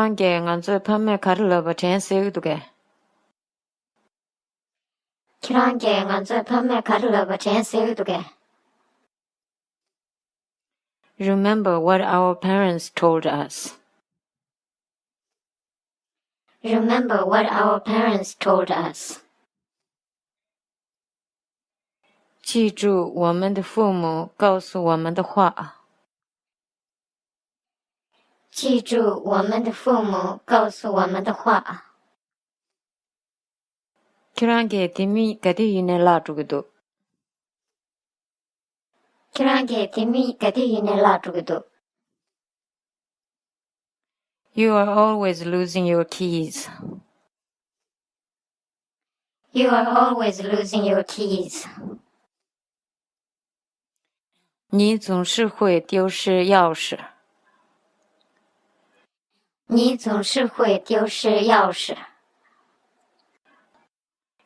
키랑게 안저 판매 가르러버 젠세우두게. 키랑게 안저 판매 가르러버 젠세우두게. Remember what our parents told us. Remember what our parents told us. 记住我们的父母告诉我们的话。记住我们的父母告诉我们的话。키랑게 디미 가디이네 라주기도. 키랑게 디미 가디이네 라주기도. You are always losing your keys. You are always losing your keys. 你总是会丢失钥匙。你总是会丢失钥匙。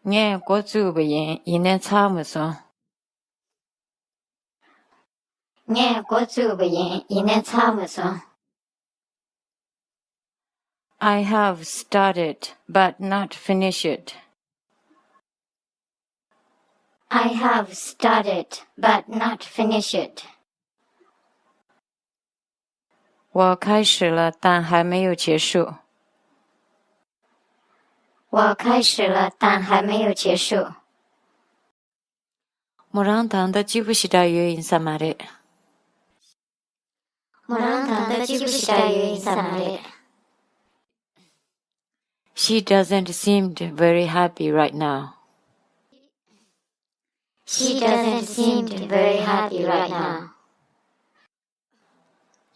nghe có chú bởi yên cha mà sao? nghe có chú bởi yên cha mà sao? I have started but not finished it. I have started but not finished it. 我开始了，但还没有结束。我开始了，但还没有结束。모랑 단다 지부시다 유인사 말에. 모랑 단다 지부시다 유인사 말에. She doesn't seem very happy right now. She doesn't seem very happy right now.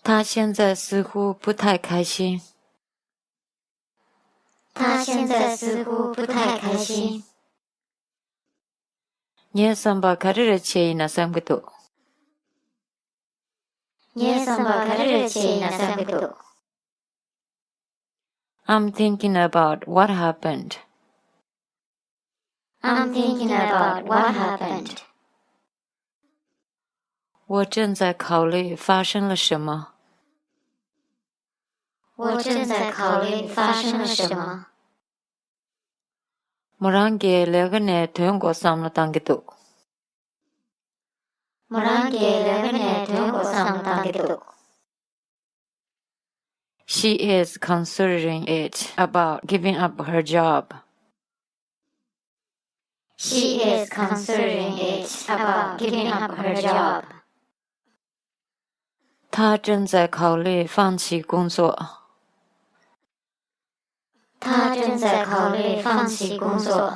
她现在似乎不太开心。她现在似乎不太开心。你上班开始去那上个多。你上班开始去那上个多。I'm thinking about what happened. I'm thinking about what happened. 我正在考虑发生了什么。我正在考虑发生了什么。모랑게 레그네 도용고 삼로 당기도. 모랑게 레그네 도용고 삼로 당기도. She is considering it about giving up her job. She is considering it about giving up her job. 她正在考虑放弃工作。她正在考虑放弃工作。